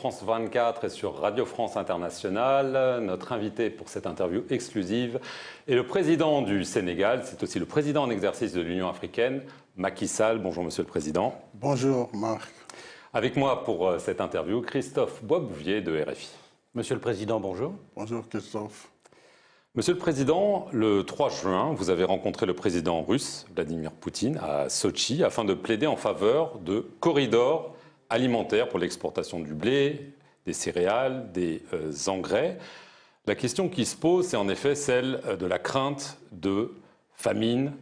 France 24 et sur Radio France Internationale. Notre invité pour cette interview exclusive est le président du Sénégal. C'est aussi le président en exercice de l'Union africaine, Macky Sall. Bonjour Monsieur le Président. Bonjour Marc. Avec moi pour cette interview, Christophe Boisbouvier de RFI. Monsieur le Président, bonjour. Bonjour Christophe. Monsieur le Président, le 3 juin, vous avez rencontré le président russe, Vladimir Poutine, à Sotchi, afin de plaider en faveur de corridors alimentaires pour l'exportation du blé, des céréales, des engrais. La question qui se pose, c'est en effet celle de la crainte de famine,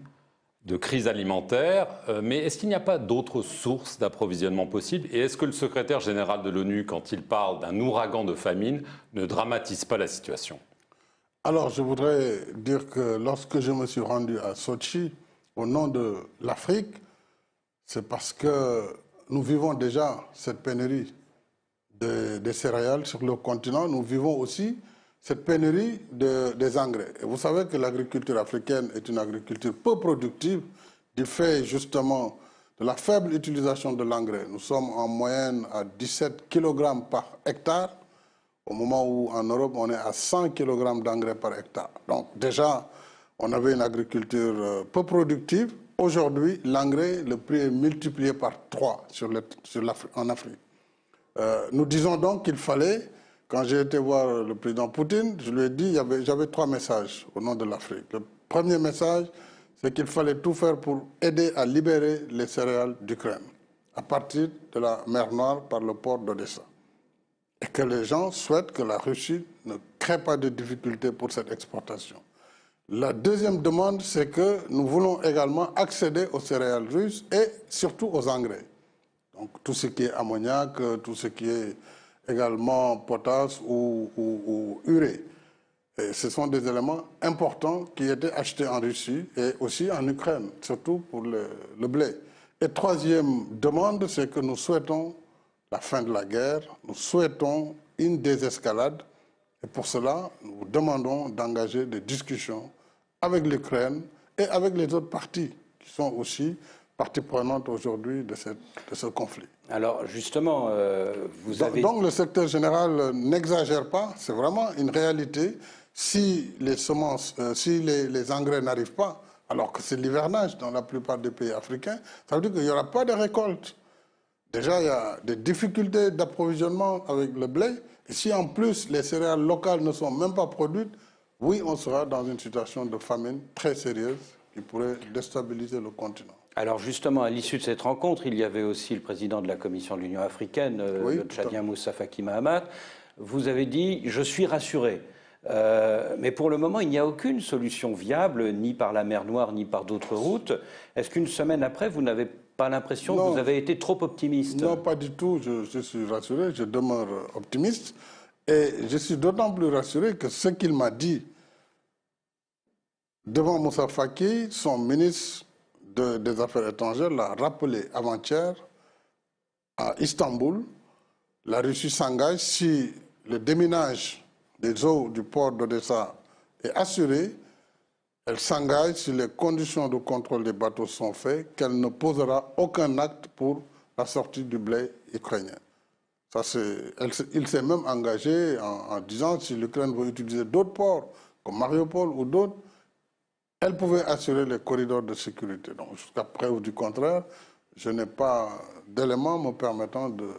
de crise alimentaire. Mais est-ce qu'il n'y a pas d'autres sources d'approvisionnement possibles? Et est-ce que le secrétaire général de l'ONU, quand il parle d'un ouragan de famine, ne dramatise pas la situation? Alors, je voudrais dire que lorsque je me suis rendu à Sotchi, au nom de l'Afrique, c'est parce que nous vivons déjà cette pénurie des céréales sur le continent. Nous vivons aussi cette pénurie des engrais. Et vous savez que l'agriculture africaine est une agriculture peu productive du fait justement de la faible utilisation de l'engrais. Nous sommes en moyenne à 17 kg par hectare, au moment où en Europe on est à 100 kg d'engrais par hectare. Donc déjà, on avait une agriculture peu productive. Aujourd'hui, l'engrais, le prix est multiplié par 3 en Afrique. Nous disons donc qu'il fallait, quand j'ai été voir le président Poutine, je lui ai dit, j'avais 3 messages au nom de l'Afrique. Le premier message, c'est qu'il fallait tout faire pour aider à libérer les céréales d'Ukraine, à partir de la mer Noire par le port d'Odessa. Et que les gens souhaitent que la Russie ne crée pas de difficultés pour cette exportation. La deuxième demande, c'est que nous voulons également accéder aux céréales russes et surtout aux engrais. Donc tout ce qui est ammoniac, tout ce qui est également potasse ou urée. Et ce sont des éléments importants qui étaient achetés en Russie et aussi en Ukraine, surtout pour le blé. Et troisième demande, c'est que nous souhaitons la fin de la guerre, nous souhaitons une désescalade et pour cela, nous demandons d'engager des discussions avec l'Ukraine et avec les autres parties qui sont aussi parties prenantes aujourd'hui de ce conflit. Alors justement, Donc le secrétaire général n'exagère pas, c'est vraiment une réalité. Si les semences, si les engrais n'arrivent pas, alors que c'est l'hivernage dans la plupart des pays africains, ça veut dire qu'il n'y aura pas de récolte. Déjà, il y a des difficultés d'approvisionnement avec le blé. Et si en plus les céréales locales ne sont même pas produites, oui, on sera dans une situation de famine très sérieuse qui pourrait déstabiliser le continent. Alors justement, à l'issue de cette rencontre, il y avait aussi le président de la Commission de l'Union africaine, oui, le Tchadien Moussa Faki Mahamat. Vous avez dit « je suis rassuré ». Mais pour le moment, il n'y a aucune solution viable, ni par la mer Noire, ni par d'autres routes. Est-ce qu'une semaine après, vous n'avez pas l'impression que vous avez été trop optimiste? Non, pas du tout. Je suis rassuré, je demeure optimiste. Et je suis d'autant plus rassuré que ce qu'il m'a dit devant Moussa Faki, son ministre des Affaires étrangères, l'a rappelé avant-hier à Istanbul. La Russie s'engage si le déminage des eaux du port d'Odessa est assuré. Elle s'engage si les conditions de contrôle des bateaux sont faites, qu'elle ne posera aucun acte pour la sortie du blé ukrainien. Il s'est même engagé en disant si l'Ukraine veut utiliser d'autres ports, comme Mariupol ou d'autres, elle pouvait assurer les corridors de sécurité. Donc, jusqu'à preuve du contraire, je n'ai pas d'éléments me permettant de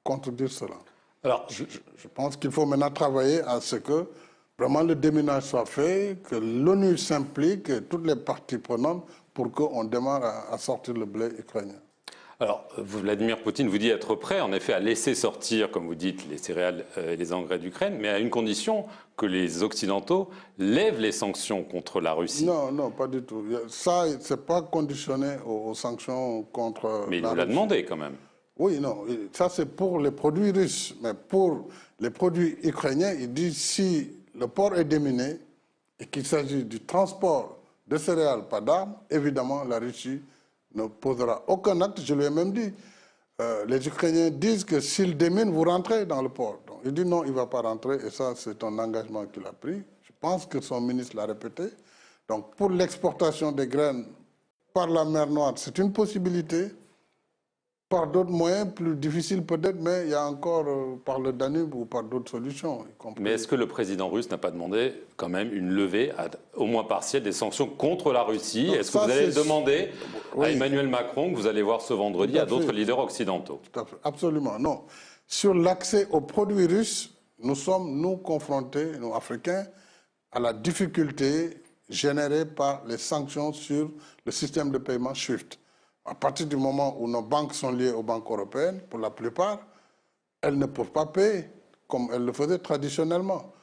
contredire cela. Alors, je pense qu'il faut maintenant travailler à ce que vraiment le déminage soit fait, que l'ONU s'implique, et toutes les parties prenantes, pour qu'on démarre à sortir le blé ukrainien. Alors, Vladimir Poutine vous dit être prêt, en effet, à laisser sortir, comme vous dites, les céréales et les engrais d'Ukraine, mais à une condition que les Occidentaux lèvent les sanctions contre la Russie. Non, non, pas du tout. Ça, ce n'est pas conditionné aux sanctions contre la Russie. Mais il vous l'a demandé quand même. Oui, non, ça c'est pour les produits russes. Mais pour les produits ukrainiens, il dit si le port est déminé et qu'il s'agit du transport de céréales, pas d'armes, évidemment, la Russie ne posera aucun acte. Je lui ai même dit, les Ukrainiens disent que s'ils déminent, vous rentrez dans le port. Donc, il dit non, il ne va pas rentrer, et ça, c'est un engagement qu'il a pris. Je pense que son ministre l'a répété. Donc, pour l'exportation des graines par la mer Noire, c'est une possibilité. par d'autres moyens, plus difficiles peut-être, mais il y a encore par le Danube ou par d'autres solutions. Mais est-ce que le président russe n'a pas demandé quand même une levée, au moins partielle, des sanctions contre la Russie? Est-ce que vous allez demander à Emmanuel Macron, que vous allez voir ce vendredi, à d'autres leaders occidentaux? Tout à fait. Absolument, non. Sur l'accès aux produits russes, nous sommes, nous, confrontés, nous, Africains, à la difficulté générée par les sanctions sur le système de paiement SWIFT. À partir du moment où nos banques sont liées aux banques européennes, pour la plupart, elles ne peuvent pas payer comme elles le faisaient traditionnellement.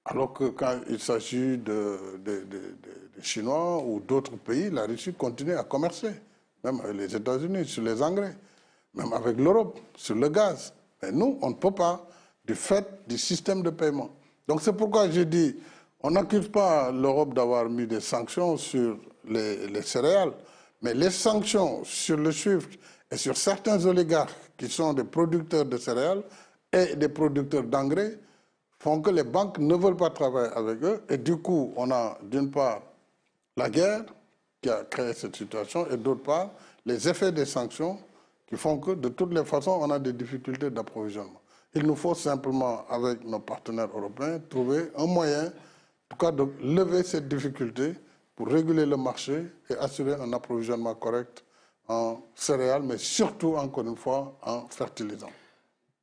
Alors que quand il s'agit de Chinois ou d'autres pays, la Russie continue à commercer, même avec les États-Unis sur les engrais, même avec l'Europe sur le gaz. Mais nous, on ne peut pas du fait du système de paiement. Donc c'est pourquoi je dis, on n'accuse pas l'Europe d'avoir mis des sanctions sur les céréales, mais les sanctions sur le SWIFT et sur certains oligarques qui sont des producteurs de céréales et des producteurs d'engrais font que les banques ne veulent pas travailler avec eux. Et du coup, on a d'une part la guerre qui a créé cette situation et d'autre part les effets des sanctions qui font que de toutes les façons, on a des difficultés d'approvisionnement. Il nous faut simplement, avec nos partenaires européens, trouver un moyen, en tout cas, de lever cette difficulté pour réguler le marché et assurer un approvisionnement correct en céréales, mais surtout, encore une fois, en fertilisants.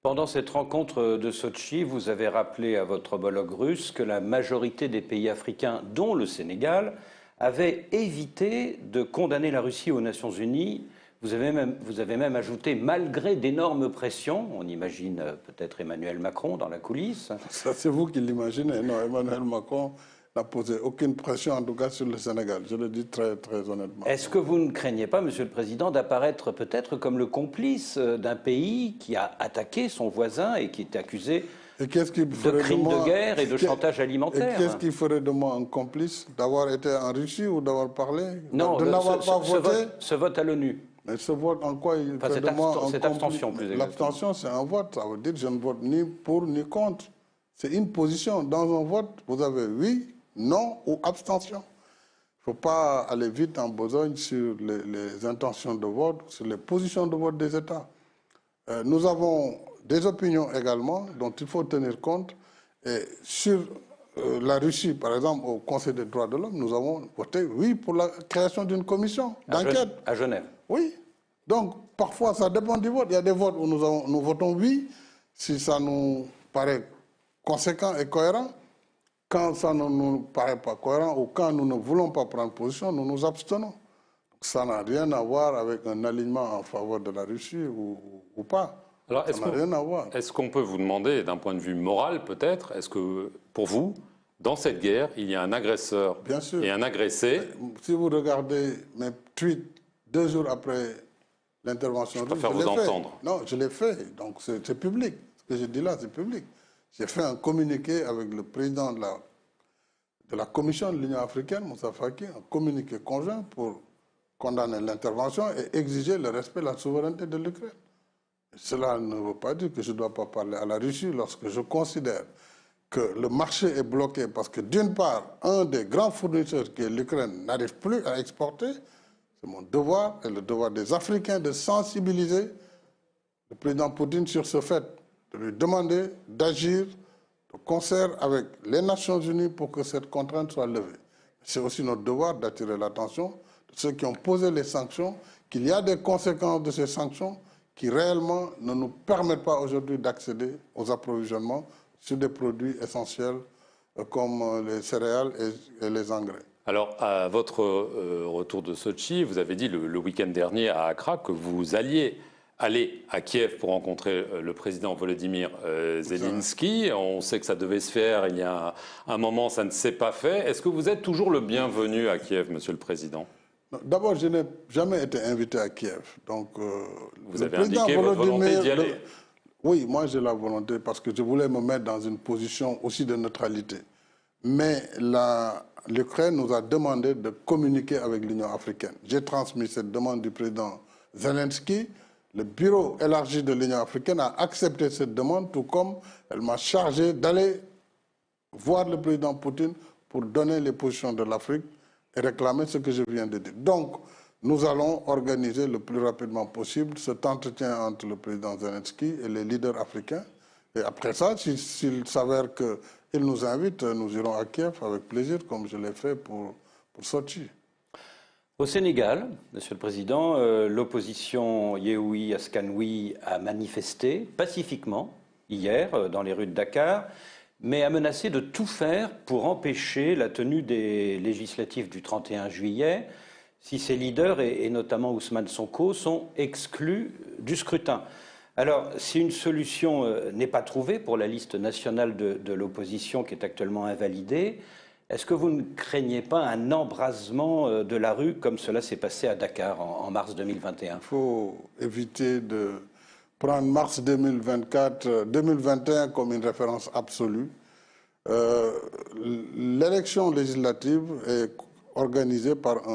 Pendant cette rencontre de Sotchi, vous avez rappelé à votre homologue russe que la majorité des pays africains, dont le Sénégal, avaient évité de condamner la Russie aux Nations Unies. Vous avez même ajouté, malgré d'énormes pressions, on imagine peut-être Emmanuel Macron dans la coulisse. Ça, c'est vous qui l'imaginez. Non, Emmanuel Macron n'a posé aucune pression, en tout cas sur le Sénégal. Je le dis très, très honnêtement. Est-ce que vous ne craignez pas, Monsieur le Président, d'apparaître peut-être comme le complice d'un pays qui a attaqué son voisin et qui est accusé de crimes de guerre et de chantage alimentaire? Et qu'est-ce qui ferait de moi un complice? D'avoir été en Russie ou d'avoir parlé? Non, de n'avoir pas voté? Ce vote à l'ONU. Mais ce vote, en quoi il fait de moi un complice? Cette abstention, plus exactement. L'abstention, c'est un vote. Ça veut dire que je ne vote ni pour ni contre. C'est une position. Dans un vote, vous avez oui, non ou abstention. Il ne faut pas aller vite en besogne sur les intentions de vote, sur les positions de vote des États. Nous avons des opinions également dont il faut tenir compte. Et sur la Russie, par exemple, au Conseil des droits de l'homme, nous avons voté oui pour la création d'une commission d'enquête. À Genève. Oui. Donc, parfois, ça dépend du vote. Il y a des votes où nous votons oui, si ça nous paraît conséquent et cohérent. Quand ça ne nous paraît pas cohérent ou quand nous ne voulons pas prendre position, nous nous abstenons. Donc, ça n'a rien à voir avec un alignement en faveur de la Russie ou pas. Alors, ça n'a rien à voir. Est-ce qu'on peut vous demander, d'un point de vue moral peut-être, est-ce que pour vous, dans cette guerre, il y a un agresseur et un agressé? Si vous regardez mes tweets 2 jours après l'intervention russe, je vous entendre. Non, je l'ai fait, donc c'est public. Ce que je dis là, c'est public. J'ai fait un communiqué avec le président de la Commission de l'Union africaine, Moussa Faki, un communiqué conjoint pour condamner l'intervention et exiger le respect de la souveraineté de l'Ukraine. Cela ne veut pas dire que je ne dois pas parler à la Russie lorsque je considère que le marché est bloqué parce que d'une part, un des grands fournisseurs qui est l'Ukraine n'arrive plus à exporter. C'est mon devoir et le devoir des Africains de sensibiliser le président Poutine sur ce fait, de lui demander d'agir de concert avec les Nations Unies pour que cette contrainte soit levée. C'est aussi notre devoir d'attirer l'attention de ceux qui ont posé les sanctions, qu'il y a des conséquences de ces sanctions qui réellement ne nous permettent pas aujourd'hui d'accéder aux approvisionnements sur des produits essentiels comme les céréales et les engrais. Alors, à votre retour de Sotchi, vous avez dit le week-end dernier à Accra que vous alliez aller à Kiev pour rencontrer le président Volodymyr Zelensky. On sait que ça devait se faire il y a un moment, ça ne s'est pas fait. Est-ce que vous êtes toujours le bienvenu à Kiev, Monsieur le Président? D'abord, je n'ai jamais été invité à Kiev. Donc, vous avez indiqué votre volonté d'y aller. Oui, moi j'ai la volonté parce que je voulais me mettre dans une position aussi de neutralité. Mais l'Ukraine nous a demandé de communiquer avec l'Union africaine. J'ai transmis cette demande du président Zelensky. Le bureau élargi de l'Union africaine a accepté cette demande, tout comme elle m'a chargé d'aller voir le président Poutine pour donner les positions de l'Afrique et réclamer ce que je viens de dire. Donc, nous allons organiser le plus rapidement possible cet entretien entre le président Zelensky et les leaders africains. Et après ça, s'il s'avère qu'il nous invite, nous irons à Kiev avec plaisir, comme je l'ai fait pour Sochi. Au Sénégal, Monsieur le Président, l'opposition Yewwi Askanoui a manifesté pacifiquement hier dans les rues de Dakar, mais a menacé de tout faire pour empêcher la tenue des législatives du 31 juillet si ses leaders, et notamment Ousmane Sonko, sont exclus du scrutin. Alors, si une solution n'est pas trouvée pour la liste nationale de l'opposition qui est actuellement invalidée, est-ce que vous ne craignez pas un embrasement de la rue comme cela s'est passé à Dakar en mars 2021? Il faut éviter de prendre mars 2021 comme une référence absolue. L'élection législative est organisée par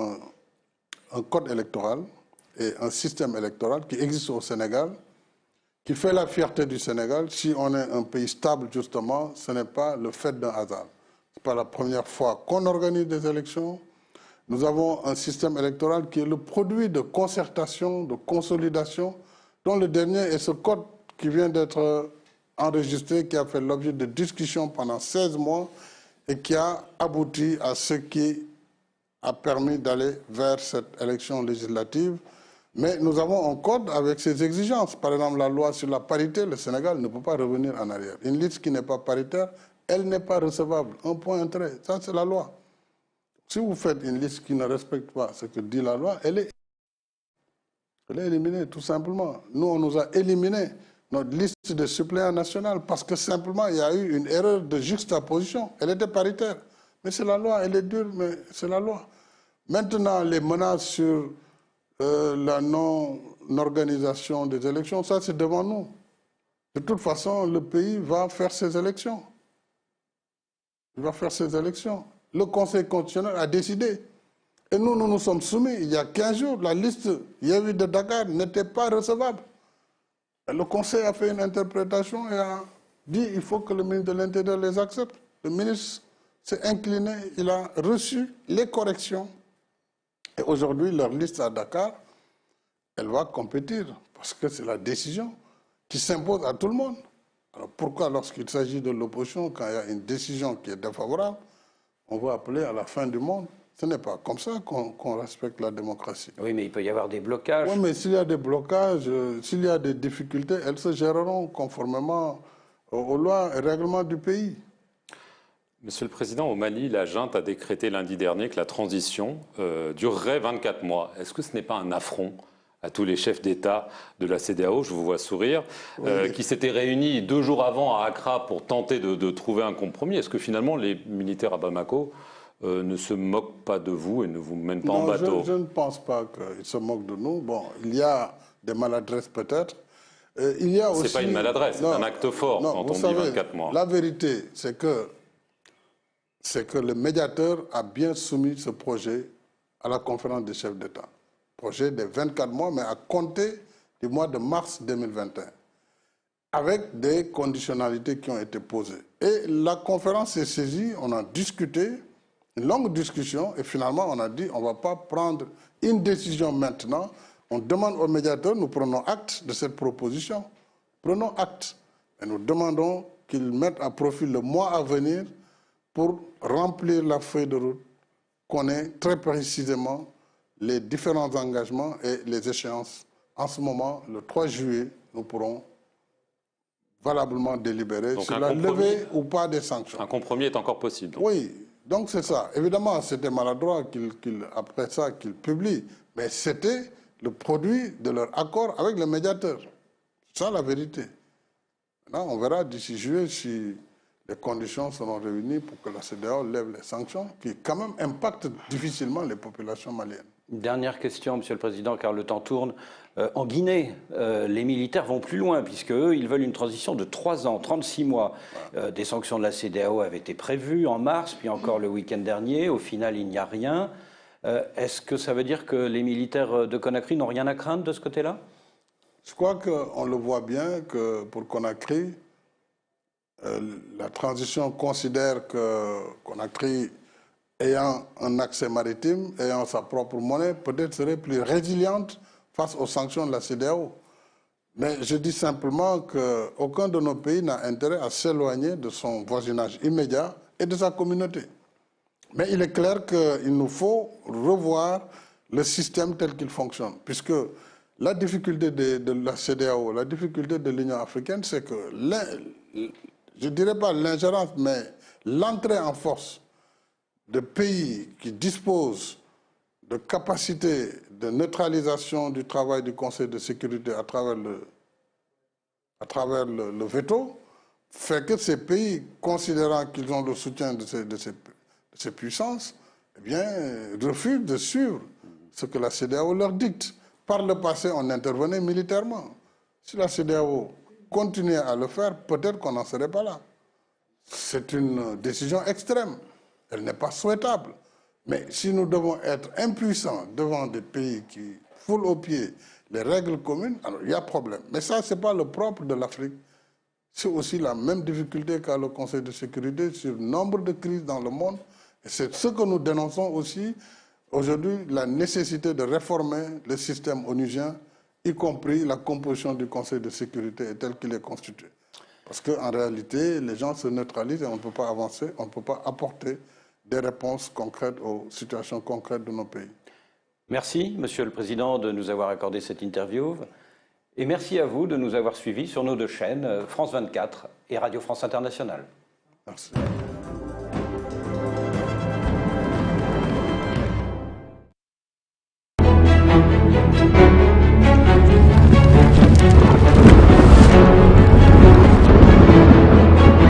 un code électoral et un système électoral qui existe au Sénégal, qui fait la fierté du Sénégal. Si on est un pays stable, justement, ce n'est pas le fait d'un hasard. Ce n'est pas la première fois qu'on organise des élections. Nous avons un système électoral qui est le produit de concertation, de consolidation, dont le dernier est ce code qui vient d'être enregistré, qui a fait l'objet de discussions pendant 16 mois et qui a abouti à ce qui a permis d'aller vers cette élection législative. Mais nous avons un code avec ses exigences. Par exemple, la loi sur la parité, le Sénégal ne peut pas revenir en arrière. Une liste qui n'est pas paritaire, elle n'est pas recevable. Un point, un trait. Ça, c'est la loi. Si vous faites une liste qui ne respecte pas ce que dit la loi, elle est éliminée, tout simplement. Nous, on nous a éliminé notre liste de suppléants nationaux parce que simplement, il y a eu une erreur de juxtaposition. Elle était paritaire. Mais c'est la loi, elle est dure, mais c'est la loi. Maintenant, les menaces sur la non-organisation des élections, ça c'est devant nous. De toute façon, le pays va faire ses élections. Il va faire ses élections. Le Conseil constitutionnel a décidé. Et nous nous sommes soumis. Il y a 15 jours, la liste Yewwi de Dakar n'était pas recevable. Et le Conseil a fait une interprétation et a dit qu'il faut que le ministre de l'Intérieur les accepte. Le ministre s'est incliné, il a reçu les corrections. Et aujourd'hui, leur liste à Dakar, elle va compétir parce que c'est la décision qui s'impose à tout le monde. Alors pourquoi, lorsqu'il s'agit de l'opposition, quand il y a une décision qui est défavorable, on va appeler à la fin du monde? Ce n'est pas comme ça qu'on respecte la démocratie. Oui, mais il peut y avoir des blocages. Oui, mais s'il y a des blocages, s'il y a des difficultés, elles se géreront conformément aux lois et règlements du pays. Monsieur le Président, au Mali, la junte a décrété lundi dernier que la transition durerait 24 mois. Est-ce que ce n'est pas un affront à tous les chefs d'État de la CEDEAO, je vous vois sourire, oui, qui s'étaient réunis 2 jours avant à Accra pour tenter de trouver un compromis? Est-ce que finalement les militaires à Bamako ne se moquent pas de vous et ne vous mènent pas en bateau? Je ne pense pas qu'ils se moquent de nous. Bon, il y a des maladresses peut-être. Il y a aussi... C'est pas une maladresse, c'est un acte fort quand on dit 24 mois. La vérité, c'est que le médiateur a bien soumis ce projet à la conférence des chefs d'État. Projet de 24 mois, mais à compter du mois de mars 2021, avec des conditionnalités qui ont été posées. Et la conférence s'est saisie, on a discuté, une longue discussion, et finalement on a dit on ne va pas prendre une décision maintenant, on demande au médiateur, nous prenons acte de cette proposition, prenons acte, et nous demandons qu'il mette à profit le mois à venir pour remplir la feuille de route, qu'on ait très précisément les différents engagements et les échéances. En ce moment, le 3 juillet, nous pourrons valablement délibérer sur la levée ou pas des sanctions. Un compromis est encore possible. Donc. Oui, donc c'est ça. Évidemment, c'était maladroit après ça qu'ils publient, mais c'était le produit de leur accord avec le médiateur. C'est ça la vérité. Maintenant, on verra d'ici juillet si les conditions seront réunies pour que la CEDEAO lève les sanctions qui, quand même, impactent difficilement les populations maliennes. Une dernière question, Monsieur le Président, car le temps tourne. En Guinée, les militaires vont plus loin, puisqu'eux, ils veulent une transition de 3 ans, 36 mois. Des sanctions de la CEDEAO avaient été prévues en mars, puis encore le week-end dernier. Au final, il n'y a rien. Est-ce que ça veut dire que les militaires de Conakry n'ont rien à craindre de ce côté-là? Je crois qu'on le voit bien que pour Conakry, la transition considère que Conakry ayant un accès maritime, ayant sa propre monnaie, peut-être serait plus résiliente face aux sanctions de la CEDEAO. Mais je dis simplement qu'aucun de nos pays n'a intérêt à s'éloigner de son voisinage immédiat et de sa communauté. Mais il est clair qu'il nous faut revoir le système tel qu'il fonctionne, puisque la difficulté de la CEDEAO, la difficulté de l'Union africaine, c'est que, je ne dirais pas l'ingérence, mais l'entrée en force de pays qui disposent de capacités de neutralisation du travail du Conseil de sécurité à travers le veto, fait que ces pays, considérant qu'ils ont le soutien de ces puissances, eh bien, refusent de suivre ce que la CEDEAO leur dicte. Par le passé, on intervenait militairement. Si la CEDEAO continuait à le faire, peut-être qu'on n'en serait pas là. C'est une décision extrême. Elle n'est pas souhaitable. Mais si nous devons être impuissants devant des pays qui foulent aux pieds les règles communes, alors il y a problème. Mais ça, ce n'est pas le propre de l'Afrique. C'est aussi la même difficulté qu'a le Conseil de sécurité sur nombre de crises dans le monde. Et c'est ce que nous dénonçons aussi aujourd'hui, la nécessité de réformer le système onusien, y compris la composition du Conseil de sécurité tel qu'il est constitué. Parce qu'en réalité, les gens se neutralisent et on ne peut pas avancer, on ne peut pas apporter des réponses concrètes aux situations concrètes de nos pays. Merci, Monsieur le Président, de nous avoir accordé cette interview. Et merci à vous de nous avoir suivis sur nos deux chaînes, France 24 et Radio France Internationale. Merci.